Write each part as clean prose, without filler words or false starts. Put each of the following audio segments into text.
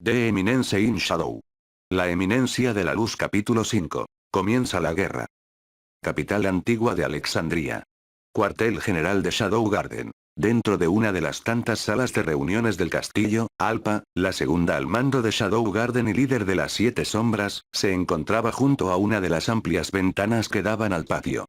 The Eminence in Shadow. La eminencia de la luz capítulo 5. Comienza la guerra. Capital antigua de Alexandria. Cuartel general de Shadow Garden. Dentro de una de las tantas salas de reuniones del castillo, Alpa, la segunda al mando de Shadow Garden y líder de las 7 sombras, se encontraba junto a una de las amplias ventanas que daban al patio.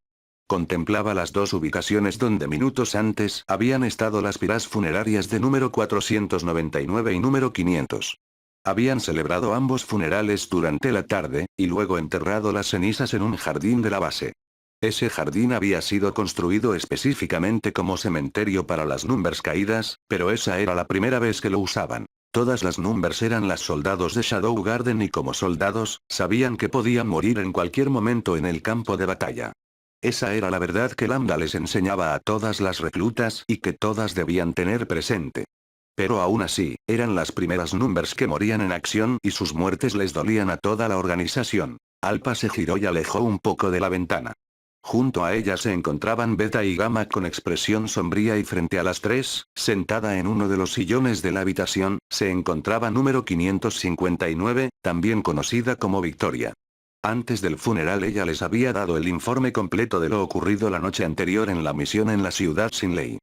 Contemplaba las dos ubicaciones donde minutos antes habían estado las piras funerarias de número 499 y número 500. Habían celebrado ambos funerales durante la tarde, y luego enterrado las cenizas en un jardín de la base. Ese jardín había sido construido específicamente como cementerio para las Numbers caídas, pero esa era la primera vez que lo usaban. Todas las Numbers eran las soldados de Shadow Garden y como soldados, sabían que podían morir en cualquier momento en el campo de batalla. Esa era la verdad que Lambda les enseñaba a todas las reclutas y que todas debían tener presente. Pero aún así, eran las primeras Numbers que morían en acción y sus muertes les dolían a toda la organización. Alpa se giró y alejó un poco de la ventana. Junto a ella se encontraban Beta y Gamma con expresión sombría y frente a las 3, sentada en uno de los sillones de la habitación, se encontraba número 559, también conocida como Victoria. Antes del funeral ella les había dado el informe completo de lo ocurrido la noche anterior en la misión en la ciudad sin ley.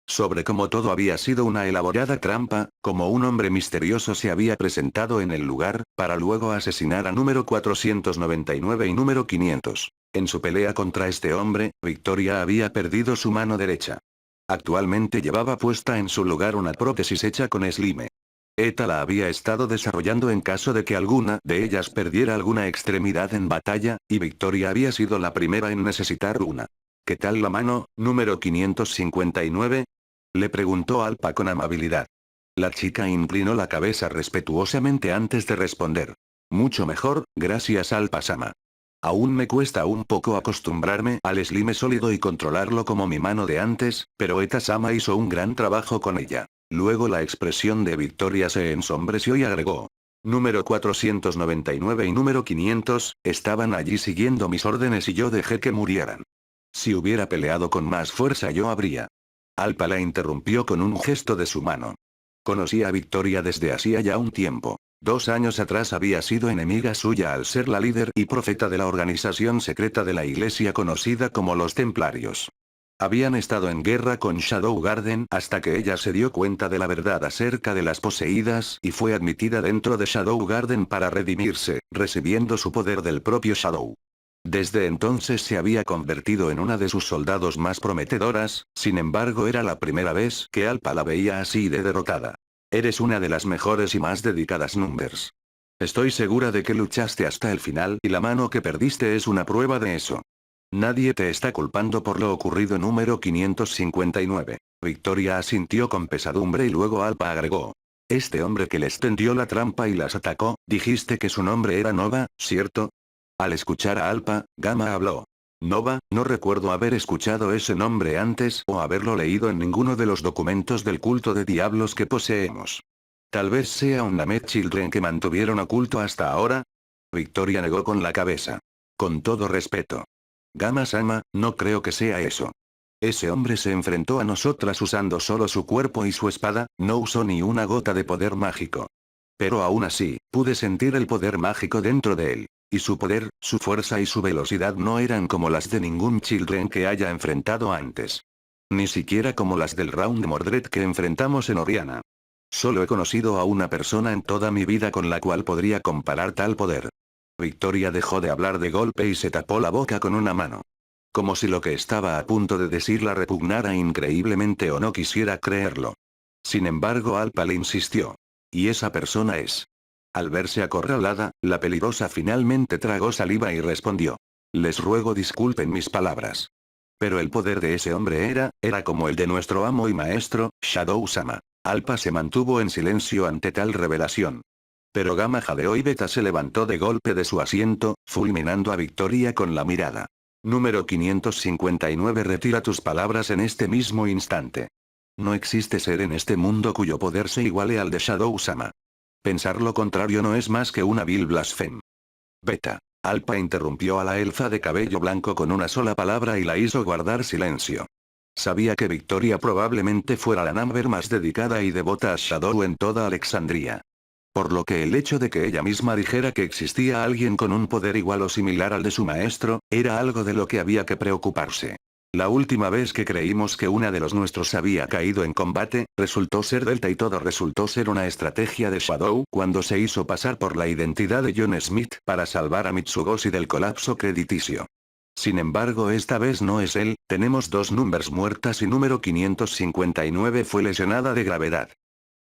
Sobre cómo todo había sido una elaborada trampa, como un hombre misterioso se había presentado en el lugar, para luego asesinar a número 499 y número 500. En su pelea contra este hombre, Victoria había perdido su mano derecha. Actualmente llevaba puesta en su lugar una prótesis hecha con slime. Eta la había estado desarrollando en caso de que alguna de ellas perdiera alguna extremidad en batalla, y Victoria había sido la primera en necesitar una. ¿Qué tal la mano, número 559? Le preguntó Alpa con amabilidad. La chica inclinó la cabeza respetuosamente antes de responder. Mucho mejor, gracias Alpa-sama. Aún me cuesta un poco acostumbrarme al slime sólido y controlarlo como mi mano de antes, pero Eta-sama hizo un gran trabajo con ella. Luego la expresión de Victoria se ensombreció y agregó. Número 499 y número 500, estaban allí siguiendo mis órdenes y yo dejé que murieran. Si hubiera peleado con más fuerza yo habría. Alpa la interrumpió con un gesto de su mano. Conocí a Victoria desde hacía ya un tiempo. 2 años atrás había sido enemiga suya al ser la líder y profeta de la organización secreta de la iglesia conocida como los Templarios. Habían estado en guerra con Shadow Garden hasta que ella se dio cuenta de la verdad acerca de las poseídas y fue admitida dentro de Shadow Garden para redimirse, recibiendo su poder del propio Shadow. Desde entonces se había convertido en una de sus soldados más prometedoras, sin embargo era la primera vez que Alpa la veía así de derrotada. Eres una de las mejores y más dedicadas Numbers. Estoy segura de que luchaste hasta el final y la mano que perdiste es una prueba de eso. Nadie te está culpando por lo ocurrido número 559. Victoria asintió con pesadumbre y luego Alpa agregó. Este hombre que les tendió la trampa y las atacó, dijiste que su nombre era Nova, ¿cierto? Al escuchar a Alpa, Gamma habló. Nova, no recuerdo haber escuchado ese nombre antes o haberlo leído en ninguno de los documentos del culto de diablos que poseemos. Tal vez sea un Named Children que mantuvieron oculto hasta ahora. Victoria negó con la cabeza. Con todo respeto. Gamma-sama, no creo que sea eso. Ese hombre se enfrentó a nosotras usando solo su cuerpo y su espada, no usó ni una gota de poder mágico. Pero aún así, pude sentir el poder mágico dentro de él. Y su poder, su fuerza y su velocidad no eran como las de ningún Children que haya enfrentado antes. Ni siquiera como las del Round Mordred que enfrentamos en Oriana. Solo he conocido a una persona en toda mi vida con la cual podría comparar tal poder. Victoria dejó de hablar de golpe y se tapó la boca con una mano. Como si lo que estaba a punto de decir la repugnara increíblemente o no quisiera creerlo. Sin embargo Alpa le insistió. Y esa persona es. Al verse acorralada, la peligrosa finalmente tragó saliva y respondió. Les ruego disculpen mis palabras. Pero el poder de ese hombre era como el de nuestro amo y maestro, Shadow-sama. Alpa se mantuvo en silencio ante tal revelación. Pero Gamma jadeó y Beta se levantó de golpe de su asiento, fulminando a Victoria con la mirada. Número 559 retira tus palabras en este mismo instante. No existe ser en este mundo cuyo poder se iguale al de Shadow-sama. Pensar lo contrario no es más que una vil blasfema. Beta. Alpa interrumpió a la elfa de cabello blanco con una sola palabra y la hizo guardar silencio. Sabía que Victoria probablemente fuera la Number más dedicada y devota a Shadow en toda Alexandria. Por lo que el hecho de que ella misma dijera que existía alguien con un poder igual o similar al de su maestro, era algo de lo que había que preocuparse. La última vez que creímos que una de los nuestros había caído en combate, resultó ser Delta y todo resultó ser una estrategia de Shadow cuando se hizo pasar por la identidad de John Smith para salvar a Mitsugoshi del colapso crediticio. Sin embargo, esta vez no es él, tenemos dos numbers muertas y número 559 fue lesionada de gravedad.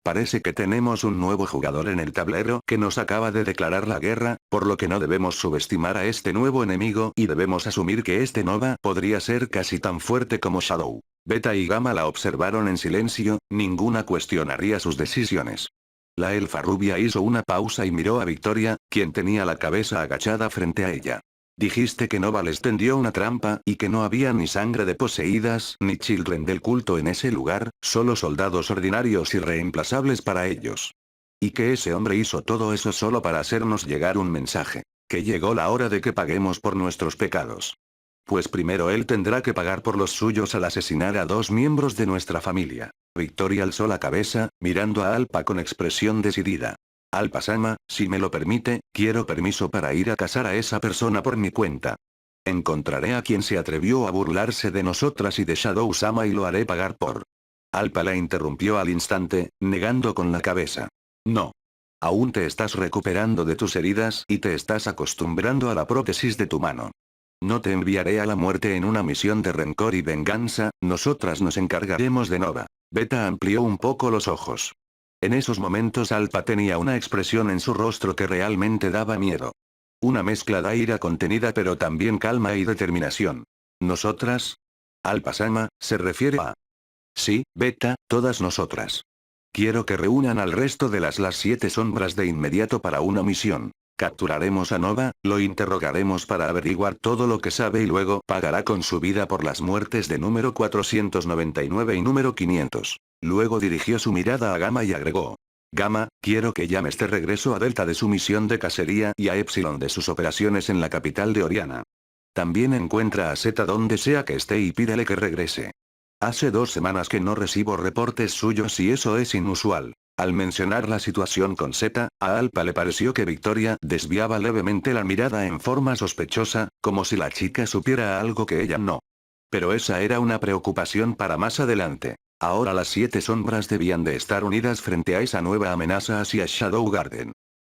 Parece que tenemos un nuevo jugador en el tablero que nos acaba de declarar la guerra, por lo que no debemos subestimar a este nuevo enemigo y debemos asumir que este Nova podría ser casi tan fuerte como Shadow. Beta y Gamma la observaron en silencio, ninguna cuestionaría sus decisiones. La elfa rubia hizo una pausa y miró a Victoria, quien tenía la cabeza agachada frente a ella. Dijiste que Nova les tendió una trampa y que no había ni sangre de poseídas ni children del culto en ese lugar, solo soldados ordinarios y reemplazables para ellos. Y que ese hombre hizo todo eso solo para hacernos llegar un mensaje. Que llegó la hora de que paguemos por nuestros pecados. Pues primero él tendrá que pagar por los suyos al asesinar a dos miembros de nuestra familia. Victoria alzó la cabeza, mirando a Alpa con expresión decidida. Alpa-sama, si me lo permite, quiero permiso para ir a cazar a esa persona por mi cuenta. Encontraré a quien se atrevió a burlarse de nosotras y de Shadow-sama y lo haré pagar por. Alpa la interrumpió al instante, negando con la cabeza. No. Aún te estás recuperando de tus heridas y te estás acostumbrando a la prótesis de tu mano. No te enviaré a la muerte en una misión de rencor y venganza, nosotras nos encargaremos de Nova. Beta amplió un poco los ojos. En esos momentos Alpa tenía una expresión en su rostro que realmente daba miedo. Una mezcla de ira contenida pero también calma y determinación. ¿Nosotras? Alpa-sama, se refiere a... Sí, Beta, todas nosotras. Quiero que reúnan al resto de las 7 sombras de inmediato para una misión. Capturaremos a Nova, lo interrogaremos para averiguar todo lo que sabe y luego pagará con su vida por las muertes de número 499 y número 500. Luego dirigió su mirada a Gamma y agregó. Gamma, quiero que llames de regreso a Delta de su misión de cacería y a Epsilon de sus operaciones en la capital de Oriana. También encuentra a Zeta donde sea que esté y pídele que regrese. Hace 2 semanas que no recibo reportes suyos y eso es inusual. Al mencionar la situación con Zeta, a Alpa le pareció que Victoria desviaba levemente la mirada en forma sospechosa, como si la chica supiera algo que ella no. Pero esa era una preocupación para más adelante. Ahora las 7 sombras debían de estar unidas frente a esa nueva amenaza hacia Shadow Garden.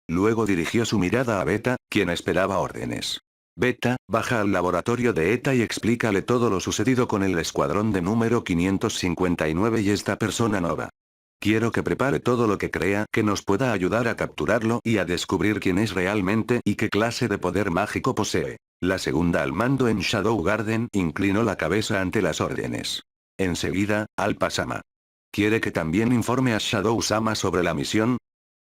Luego dirigió su mirada a Beta, quien esperaba órdenes. Beta, baja al laboratorio de ETA y explícale todo lo sucedido con el escuadrón de número 559 y esta persona Nova. Quiero que prepare todo lo que crea que nos pueda ayudar a capturarlo y a descubrir quién es realmente y qué clase de poder mágico posee. La segunda al mando en Shadow Garden inclinó la cabeza ante las órdenes. Enseguida, Alpa-sama. ¿Quiere que también informe a Shadow-sama sobre la misión?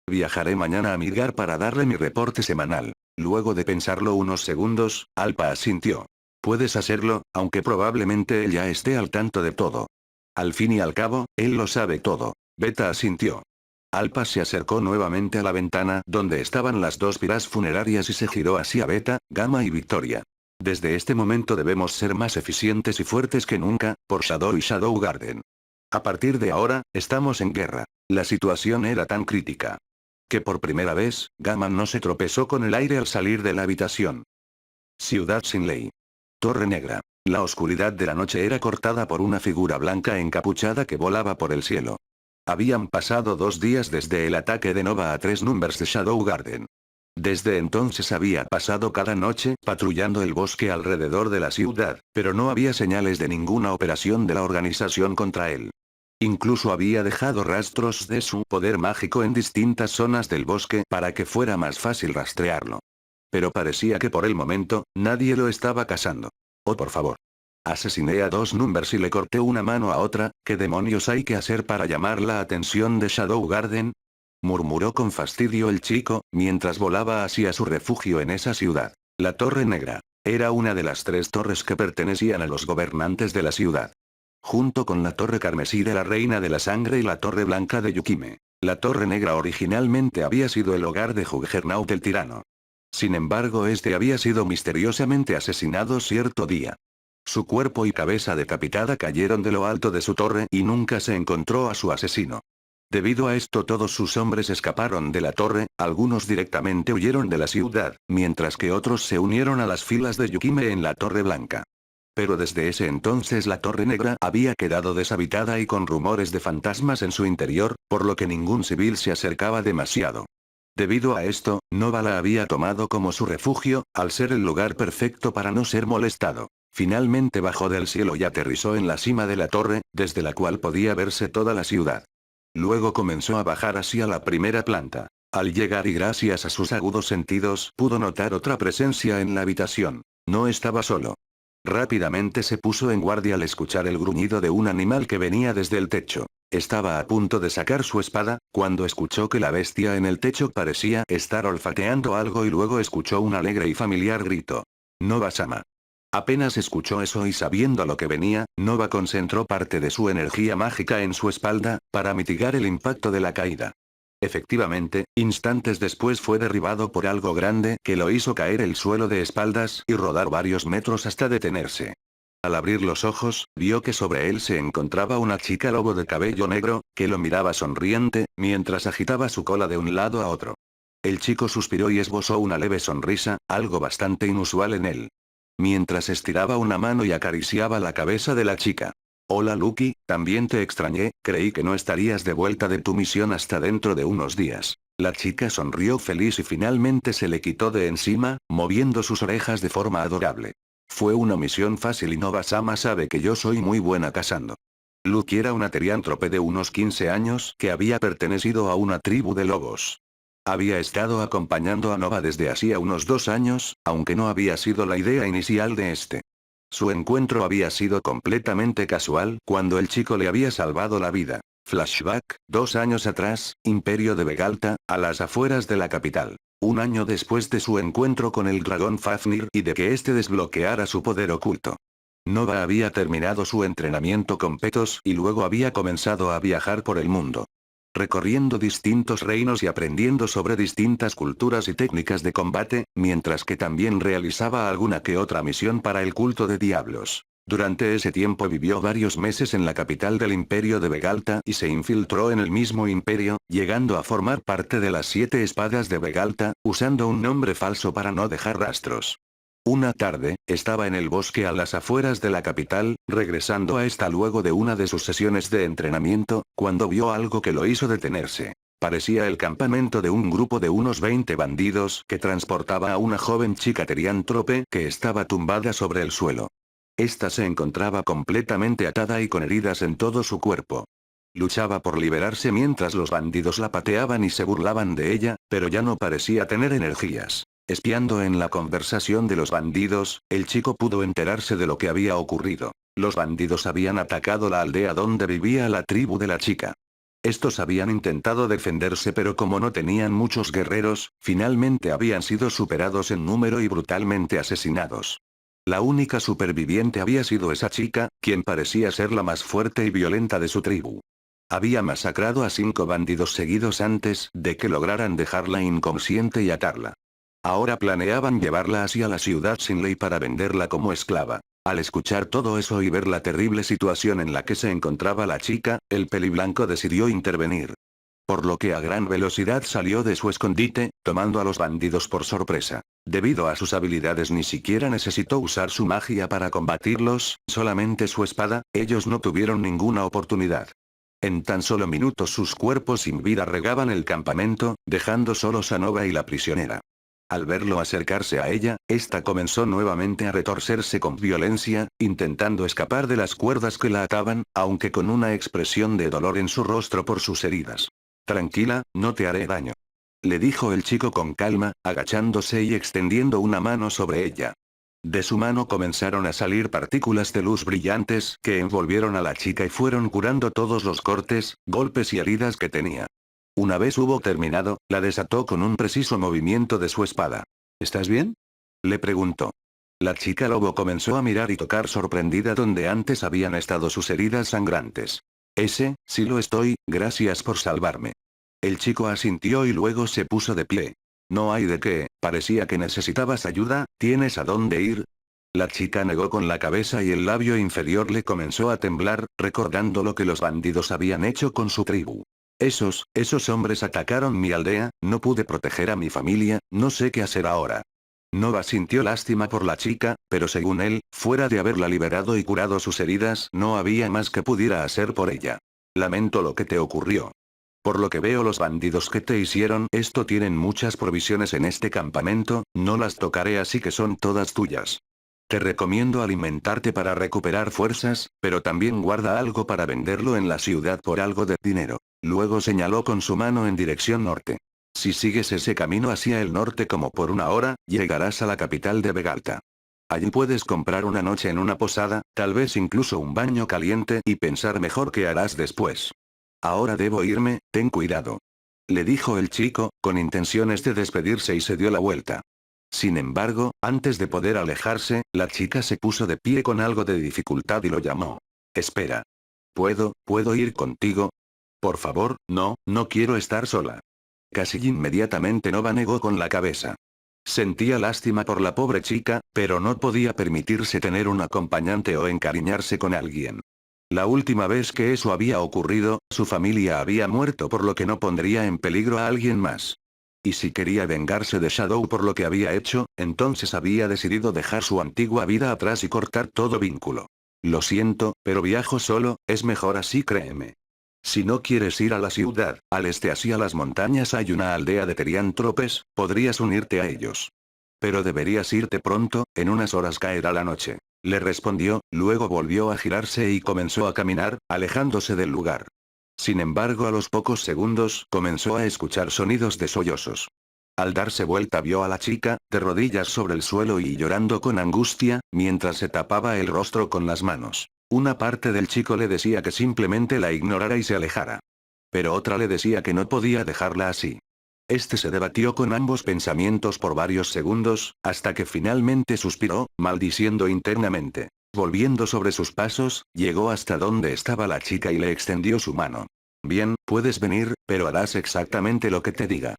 Viajaré mañana a Midgar para darle mi reporte semanal. Luego de pensarlo unos segundos, Alpa asintió. Puedes hacerlo, aunque probablemente él ya esté al tanto de todo. Al fin y al cabo, él lo sabe todo. Beta asintió. Alpa se acercó nuevamente a la ventana donde estaban las 2 piras funerarias y se giró hacia Beta, Gamma y Victoria. Desde este momento debemos ser más eficientes y fuertes que nunca, por Shadow y Shadow Garden. A partir de ahora, estamos en guerra. La situación era tan crítica que por primera vez, Gamma no se tropezó con el aire al salir de la habitación. Ciudad sin ley. Torre Negra. La oscuridad de la noche era cortada por una figura blanca encapuchada que volaba por el cielo. Habían pasado 2 días desde el ataque de Nova a 3 numbers de Shadow Garden. Desde entonces había pasado cada noche patrullando el bosque alrededor de la ciudad, pero no había señales de ninguna operación de la organización contra él. Incluso había dejado rastros de su poder mágico en distintas zonas del bosque para que fuera más fácil rastrearlo. Pero parecía que por el momento, nadie lo estaba cazando. Oh, por favor. Asesiné a 2 numbers y le corté una mano a otra, ¿qué demonios hay que hacer para llamar la atención de Shadow Garden? Murmuró con fastidio el chico, mientras volaba hacia su refugio en esa ciudad. La Torre Negra. Era una de las 3 torres que pertenecían a los gobernantes de la ciudad. Junto con la Torre Carmesí de la Reina de la Sangre y la Torre Blanca de Yukime. La Torre Negra originalmente había sido el hogar de Juggernaut el tirano. Sin embargo, este había sido misteriosamente asesinado cierto día. Su cuerpo y cabeza decapitada cayeron de lo alto de su torre y nunca se encontró a su asesino. Debido a esto todos sus hombres escaparon de la torre, algunos directamente huyeron de la ciudad, mientras que otros se unieron a las filas de Yukime en la Torre Blanca. Pero desde ese entonces la Torre Negra había quedado deshabitada y con rumores de fantasmas en su interior, por lo que ningún civil se acercaba demasiado. Debido a esto, Nova la había tomado como su refugio, al ser el lugar perfecto para no ser molestado. Finalmente bajó del cielo y aterrizó en la cima de la torre, desde la cual podía verse toda la ciudad. Luego comenzó a bajar hacia la primera planta. Al llegar y gracias a sus agudos sentidos pudo notar otra presencia en la habitación. No estaba solo. Rápidamente se puso en guardia al escuchar el gruñido de un animal que venía desde el techo. Estaba a punto de sacar su espada, cuando escuchó que la bestia en el techo parecía estar olfateando algo y luego escuchó un alegre y familiar grito. Nova-sama. Apenas escuchó eso y sabiendo lo que venía, Nova concentró parte de su energía mágica en su espalda, para mitigar el impacto de la caída. Efectivamente, instantes después fue derribado por algo grande que lo hizo caer el suelo de espaldas y rodar varios metros hasta detenerse. Al abrir los ojos, vio que sobre él se encontraba una chica lobo de cabello negro, que lo miraba sonriente, mientras agitaba su cola de un lado a otro. El chico suspiró y esbozó una leve sonrisa, algo bastante inusual en él. Mientras estiraba una mano y acariciaba la cabeza de la chica. Hola Lucky, también te extrañé, creí que no estarías de vuelta de tu misión hasta dentro de unos días. La chica sonrió feliz y finalmente se le quitó de encima, moviendo sus orejas de forma adorable. Fue una misión fácil y Nova-sama sabe que yo soy muy buena cazando. Lucky era una teriántrope de unos 15 años que había pertenecido a una tribu de lobos. Había estado acompañando a Nova desde hacía unos 2 años, aunque no había sido la idea inicial de este. Su encuentro había sido completamente casual cuando el chico le había salvado la vida. Flashback, 2 años atrás, Imperio de Vegalta, a las afueras de la capital. Un año después de su encuentro con el dragón Fafnir y de que éste desbloqueara su poder oculto. Nova había terminado su entrenamiento con Petos y luego había comenzado a viajar por el mundo. Recorriendo distintos reinos y aprendiendo sobre distintas culturas y técnicas de combate, mientras que también realizaba alguna que otra misión para el culto de diablos. Durante ese tiempo vivió varios meses en la capital del Imperio de Vegalta y se infiltró en el mismo imperio, llegando a formar parte de las 7 espadas de Vegalta, usando un nombre falso para no dejar rastros. Una tarde, estaba en el bosque a las afueras de la capital, regresando a esta luego de una de sus sesiones de entrenamiento, cuando vio algo que lo hizo detenerse. Parecía el campamento de un grupo de unos 20 bandidos que transportaba a una joven chica teriántrope que estaba tumbada sobre el suelo. Esta se encontraba completamente atada y con heridas en todo su cuerpo. Luchaba por liberarse mientras los bandidos la pateaban y se burlaban de ella, pero ya no parecía tener energías. Espiando en la conversación de los bandidos, el chico pudo enterarse de lo que había ocurrido. Los bandidos habían atacado la aldea donde vivía la tribu de la chica. Estos habían intentado defenderse pero como no tenían muchos guerreros, finalmente habían sido superados en número y brutalmente asesinados. La única superviviente había sido esa chica, quien parecía ser la más fuerte y violenta de su tribu. Había masacrado a 5 bandidos seguidos antes de que lograran dejarla inconsciente y atarla. Ahora planeaban llevarla hacia la ciudad sin ley para venderla como esclava. Al escuchar todo eso y ver la terrible situación en la que se encontraba la chica, el peliblanco decidió intervenir. Por lo que a gran velocidad salió de su escondite, tomando a los bandidos por sorpresa. Debido a sus habilidades ni siquiera necesitó usar su magia para combatirlos, solamente su espada, ellos no tuvieron ninguna oportunidad. En tan solo minutos sus cuerpos sin vida regaban el campamento, dejando solos a Nova y la prisionera. Al verlo acercarse a ella, esta comenzó nuevamente a retorcerse con violencia, intentando escapar de las cuerdas que la ataban, aunque con una expresión de dolor en su rostro por sus heridas. Tranquila, no te haré daño. Le dijo el chico con calma, agachándose y extendiendo una mano sobre ella. De su mano comenzaron a salir partículas de luz brillantes que envolvieron a la chica y fueron curando todos los cortes, golpes y heridas que tenía. Una vez hubo terminado, la desató con un preciso movimiento de su espada. ¿Estás bien?, le preguntó. La chica lobo comenzó a mirar y tocar sorprendida donde antes habían estado sus heridas sangrantes. Sí lo estoy, gracias por salvarme. El chico asintió y luego se puso de pie. No hay de qué, parecía que necesitabas ayuda, ¿tienes a dónde ir? La chica negó con la cabeza y el labio inferior le comenzó a temblar, recordando lo que los bandidos habían hecho con su tribu. Esos hombres atacaron mi aldea, no pude proteger a mi familia, no sé qué hacer ahora. Nova sintió lástima por la chica, pero según él, fuera de haberla liberado y curado sus heridas, no había más que pudiera hacer por ella. Lamento lo que te ocurrió. Por lo que veo los bandidos que te hicieron esto tienen muchas provisiones en este campamento, no las tocaré así que son todas tuyas. Te recomiendo alimentarte para recuperar fuerzas, pero también guarda algo para venderlo en la ciudad por algo de dinero. Luego señaló con su mano en dirección norte. Si sigues ese camino hacia el norte como por 1 hora, llegarás a la capital de Vegalta. Allí puedes comprar una noche en una posada, tal vez incluso un baño caliente y pensar mejor qué harás después. Ahora debo irme, ten cuidado. Le dijo el chico, con intenciones de despedirse y se dio la vuelta. Sin embargo, antes de poder alejarse, la chica se puso de pie con algo de dificultad y lo llamó. Espera. ¿Puedo ir contigo? Por favor, no quiero estar sola. Casi inmediatamente Nova negó con la cabeza. Sentía lástima por la pobre chica, pero no podía permitirse tener un acompañante o encariñarse con alguien. La última vez que eso había ocurrido, su familia había muerto por lo que no pondría en peligro a alguien más. Y si quería vengarse de Shadow por lo que había hecho, entonces había decidido dejar su antigua vida atrás y cortar todo vínculo. Lo siento, pero viajo solo, es mejor así créeme. Si no quieres ir a la ciudad, al este hacia las montañas hay una aldea de teriántropes, podrías unirte a ellos. Pero deberías irte pronto, en unas horas caerá la noche. Le respondió, luego volvió a girarse y comenzó a caminar, alejándose del lugar. Sin embargo, a los pocos segundos, comenzó a escuchar sonidos de sollozos. Al darse vuelta vio a la chica, de rodillas sobre el suelo y llorando con angustia, mientras se tapaba el rostro con las manos. Una parte del chico le decía que simplemente la ignorara y se alejara. Pero otra le decía que no podía dejarla así. Este se debatió con ambos pensamientos por varios segundos, hasta que finalmente suspiró, maldiciendo internamente. Volviendo sobre sus pasos, llegó hasta donde estaba la chica y le extendió su mano. Bien, puedes venir, pero harás exactamente lo que te diga.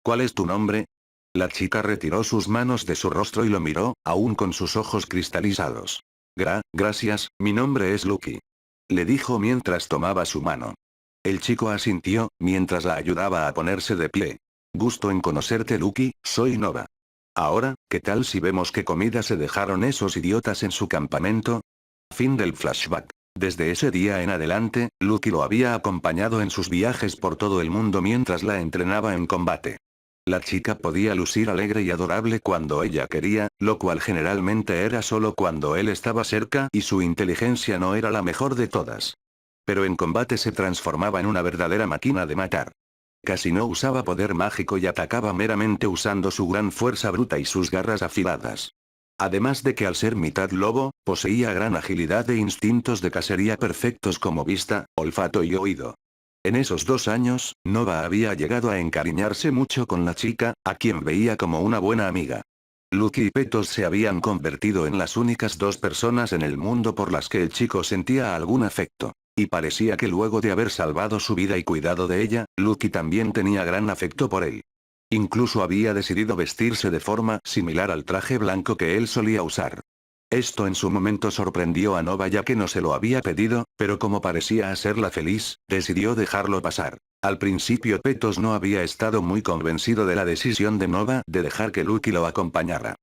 ¿Cuál es tu nombre? La chica retiró sus manos de su rostro y lo miró, aún con sus ojos cristalizados. Gracias, mi nombre es Lucky. Le dijo mientras tomaba su mano. El chico asintió, mientras la ayudaba a ponerse de pie. Gusto en conocerte Lucky, soy Nova. Ahora, ¿qué tal si vemos qué comida se dejaron esos idiotas en su campamento? Fin del flashback. Desde ese día en adelante, Lucky lo había acompañado en sus viajes por todo el mundo mientras la entrenaba en combate. La chica podía lucir alegre y adorable cuando ella quería, lo cual generalmente era solo cuando él estaba cerca y su inteligencia no era la mejor de todas. Pero en combate se transformaba en una verdadera máquina de matar. Casi no usaba poder mágico y atacaba meramente usando su gran fuerza bruta y sus garras afiladas. Además de que al ser mitad lobo, poseía gran agilidad e instintos de cacería perfectos como vista, olfato y oído. En esos 2 años, Nova había llegado a encariñarse mucho con la chica, a quien veía como una buena amiga. Lucky y Petos se habían convertido en las únicas 2 personas en el mundo por las que el chico sentía algún afecto. Y parecía que luego de haber salvado su vida y cuidado de ella, Lucky también tenía gran afecto por él. Incluso había decidido vestirse de forma similar al traje blanco que él solía usar. Esto en su momento sorprendió a Nova ya que no se lo había pedido, pero como parecía hacerla feliz, decidió dejarlo pasar. Al principio Petos no había estado muy convencido de la decisión de Nova de dejar que Lucky lo acompañara.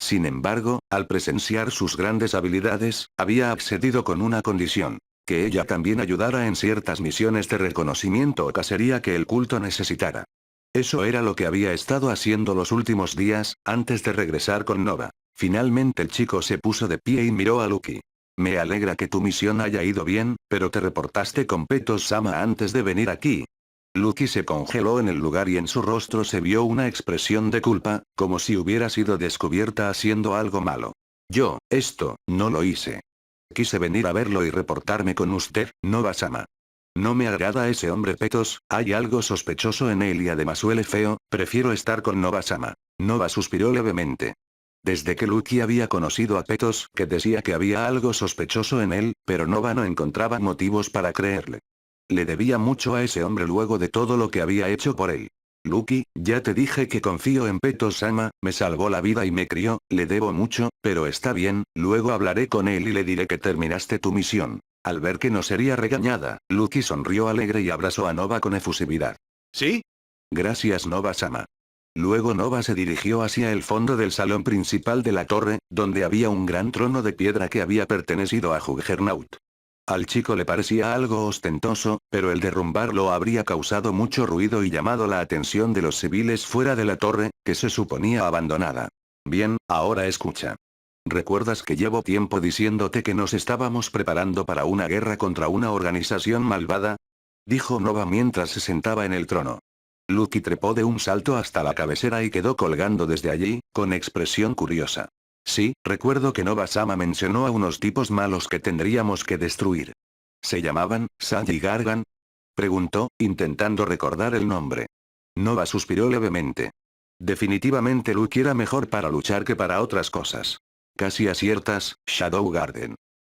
Sin embargo, al presenciar sus grandes habilidades, había accedido con una condición. Que ella también ayudara en ciertas misiones de reconocimiento o cacería que el culto necesitara. Eso era lo que había estado haciendo los últimos días, antes de regresar con Nova. Finalmente el chico se puso de pie y miró a Lucky. Me alegra que tu misión haya ido bien, pero te reportaste con Petos-sama antes de venir aquí. Lucky se congeló en el lugar y en su rostro se vio una expresión de culpa, como si hubiera sido descubierta haciendo algo malo. No lo hice. Quise venir a verlo y reportarme con usted, Nova-sama. No me agrada ese hombre Petos, hay algo sospechoso en él y además huele feo, prefiero estar con Nova-sama. Nova suspiró levemente. Desde que Lucky había conocido a Petos, que decía que había algo sospechoso en él, pero Nova no encontraba motivos para creerle. Le debía mucho a ese hombre luego de todo lo que había hecho por él. Lucky, ya te dije que confío en Petos-sama, me salvó la vida y me crió, le debo mucho, pero está bien, luego hablaré con él y le diré que terminaste tu misión. Al ver que no sería regañada, Lucky sonrió alegre y abrazó a Nova con efusividad. ¿Sí? Gracias Nova-sama. Luego Nova se dirigió hacia el fondo del salón principal de la torre, donde había un gran trono de piedra que había pertenecido a Juggernaut. Al chico le parecía algo ostentoso, pero el derrumbarlo habría causado mucho ruido y llamado la atención de los civiles fuera de la torre, que se suponía abandonada. Bien, ahora escucha. ¿Recuerdas que llevo tiempo diciéndote que nos estábamos preparando para una guerra contra una organización malvada? Dijo Nova mientras se sentaba en el trono. Lucky trepó de un salto hasta la cabecera y quedó colgando desde allí, con expresión curiosa. Sí, recuerdo que Nova-sama mencionó a unos tipos malos que tendríamos que destruir. ¿Se llamaban Sagi y Gargan? Preguntó, intentando recordar el nombre. Nova suspiró levemente. Definitivamente Lucky era mejor para luchar que para otras cosas. Casi aciertas, Shadow Garden.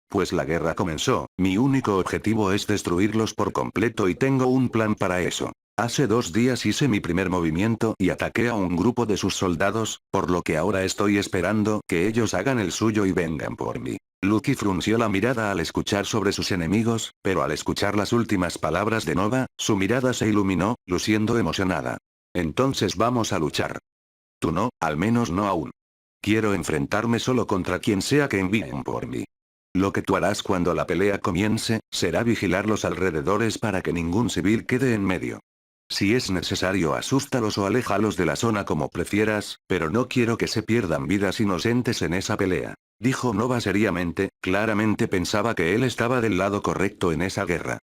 Pues la guerra comenzó, mi único objetivo es destruirlos por completo y tengo un plan para eso. Hace 2 días hice mi primer movimiento y ataqué a un grupo de sus soldados, por lo que ahora estoy esperando que ellos hagan el suyo y vengan por mí. Lucky frunció la mirada al escuchar sobre sus enemigos, pero al escuchar las últimas palabras de Nova, su mirada se iluminó, luciendo emocionada. Entonces vamos a luchar. Tú no, al menos no aún. Quiero enfrentarme solo contra quien sea que envíen por mí. Lo que tú harás cuando la pelea comience, será vigilar los alrededores para que ningún civil quede en medio. Si es necesario asústalos o aléjalos de la zona como prefieras, pero no quiero que se pierdan vidas inocentes en esa pelea. Dijo Nova seriamente, claramente pensaba que él estaba del lado correcto en esa guerra.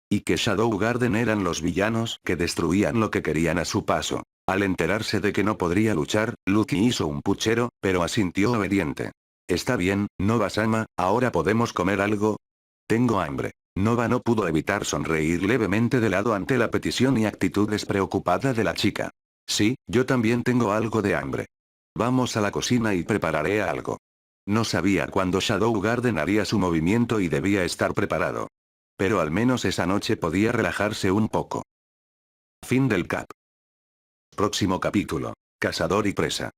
Y que Shadow Garden eran los villanos que destruían lo que querían a su paso. Al enterarse de que no podría luchar, Lucky hizo un puchero, pero asintió obediente. Está bien, Nova-sama, ¿ahora podemos comer algo? Tengo hambre. Nova no pudo evitar sonreír levemente de lado ante la petición y actitud despreocupada de la chica. Sí, yo también tengo algo de hambre. Vamos a la cocina y prepararé algo. No sabía cuándo Shadow Garden haría su movimiento y debía estar preparado. Pero al menos esa noche podía relajarse un poco. Fin del cap. Próximo capítulo. Cazador y presa.